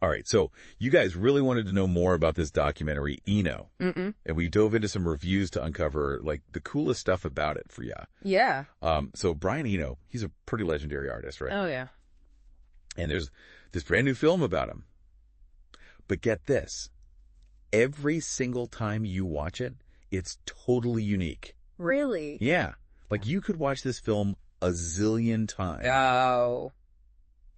All right, so you guys really wanted to know more about this documentary, Eno. Mm-mm. And we dove into some reviews to uncover, like, the coolest stuff about it for you. Yeah. So Brian Eno, he's a pretty legendary artist, right? Oh, yeah. And there's this brand new film about him. But get this. Every single time you watch it, it's totally unique. Really? Yeah. Like, you could watch this film a zillion times. Oh.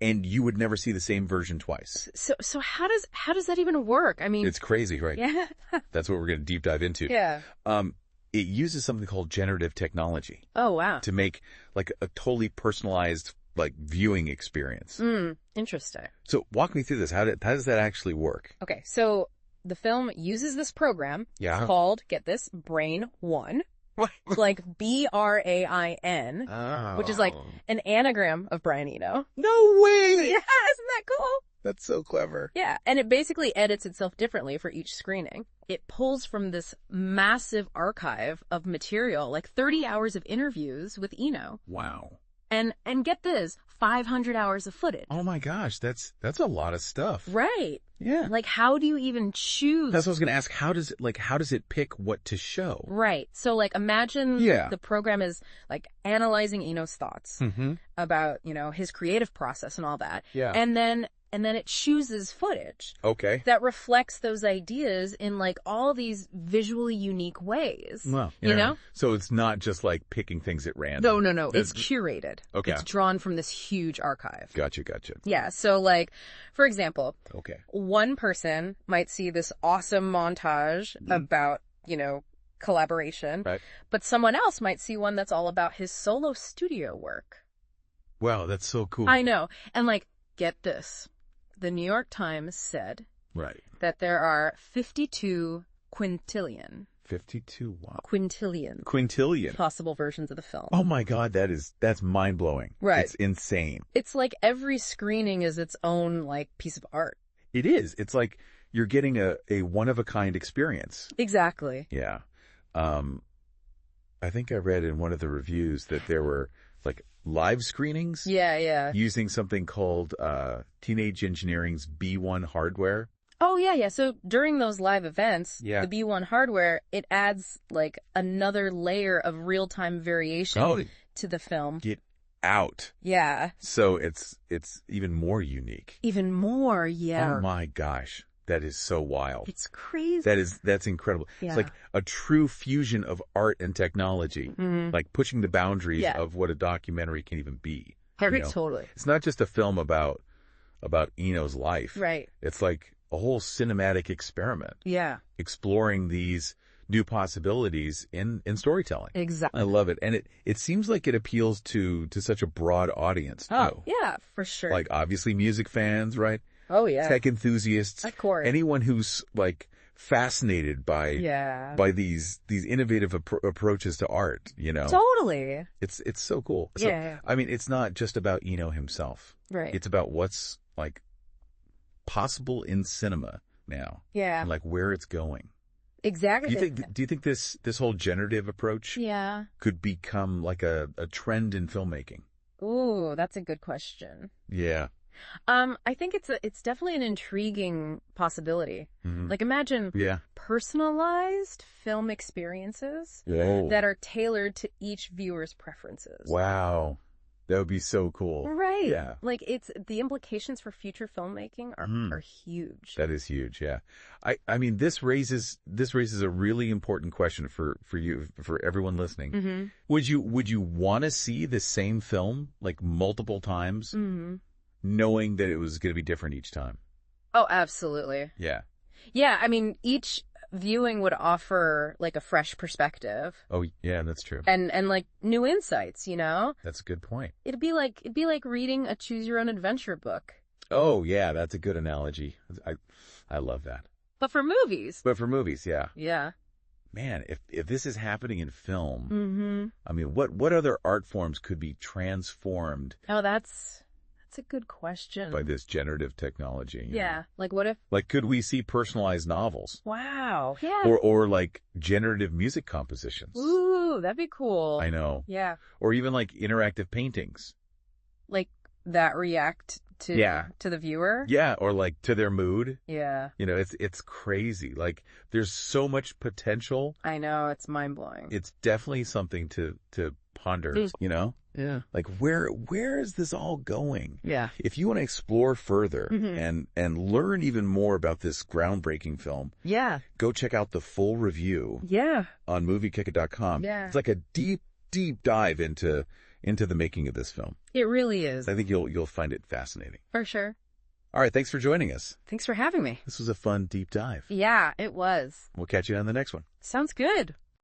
And you would never see the same version twice. So how does that even work? I mean, It's crazy, right? yeah. That's what we're going to deep dive into. Yeah. It uses something called generative technology Oh, wow. to make, like, a totally personalized, like, viewing experience. Interesting. So walk me through this. How does that actually work? Okay, so the film uses this program. Yeah. It's called, get this, Brain 1. What? Like BRAIN, which is like an anagram of Brian Eno. No way! Yeah, isn't that cool? That's so clever. Yeah, and it basically edits itself differently for each screening. It pulls from this massive archive of material, like 30 hours of interviews with Eno. Wow. And get this, 500 hours of footage. Oh my gosh, that's a lot of stuff. Right. Yeah. Like, how do you even choose? That's what I was going to ask. How does it pick what to show? Right. So, like, imagine the program is, like, analyzing Eno's thoughts about, his creative process and all that. Yeah. And then it chooses footage. Okay. That reflects those ideas in, like, all these visually unique ways. Well, you know? So it's not just like picking things at random. No. It's curated. Okay. It's drawn from this huge archive. Gotcha. Yeah. So, like, for example, Okay. one person might see this awesome montage about, collaboration. Right. But someone else might see one that's all about his solo studio work. Wow, that's so cool. I know. And, like, get this. The New York Times said that there are 52 quintillion. 52 what? Quintillion possible versions of the film. Oh my God, that's mind-blowing. Right. It's insane. It's like every screening is its own, like, piece of art. It is. It's like you're getting a one-of-a-kind experience. Exactly. Yeah. I think I read in one of the reviews that there were, like, live screenings. Yeah. Using something called Teenage Engineering's B1 hardware. Oh, yeah. So during those live events, the B1 hardware, it adds, like, another layer of real-time variation to the film. Get out. Yeah. So it's even more unique. Even more, yeah. Oh my gosh. That is so wild. It's crazy. That's incredible. Yeah. It's like a true fusion of art and technology, like pushing the boundaries of what a documentary can even be. Totally. It's not just a film about Eno's life. Right. It's like a whole cinematic experiment. Yeah. Exploring these new possibilities in storytelling. Exactly. I love it. And it seems like it appeals to such a broad audience too. Oh, yeah, for sure. Like obviously music fans, right? Oh, yeah. Tech enthusiasts. Of course. Anyone who's like fascinated by these innovative approaches to art, Totally. It's so cool. So, Yeah. I mean, it's not just about Eno himself. Right. It's about what's like possible in cinema now. Yeah. And like where it's going. Exactly. Do you think this whole generative approach could become like a trend in filmmaking? Ooh, that's a good question. Yeah. I think it's definitely an intriguing possibility. Like imagine personalized film experiences that are tailored to each viewer's preferences. Wow. That would be so cool. Right. Yeah. Like the implications for future filmmaking are huge. That is huge. Yeah. I mean, this raises a really important question for you, for everyone listening. Would you want to see the same film like multiple times? Knowing that it was going to be different each time. Oh, absolutely. Yeah. Yeah, I mean, each viewing would offer like a fresh perspective. Oh, yeah, that's true. And like new insights, That's a good point. It'd be like reading a choose your own adventure book. Oh, yeah, that's a good analogy. I love that. But for movies. Yeah. Yeah. Man, if this is happening in film, I mean, what other art forms could be transformed? Oh, that's a good question. By this generative technology. Yeah. Like what if... Like could we see personalized novels? Wow. Yeah. Or like generative music compositions. Ooh, that'd be cool. I know. Yeah. Or even like interactive paintings. Like that react to the viewer. Yeah, or like to their mood. Yeah. You know, it's crazy. Like there's so much potential. I know, it's mind-blowing. It's definitely something to ponder, you know? Yeah. Like where is this all going? Yeah. If you want to explore further and learn even more about this groundbreaking film, go check out the full review on MovieKaTicket.com. Yeah. It's like a deep dive into the making of this film. It really is. I think you'll find it fascinating. For sure. All right, thanks for joining us. Thanks for having me. This was a fun deep dive. Yeah, it was. We'll catch you on the next one. Sounds good.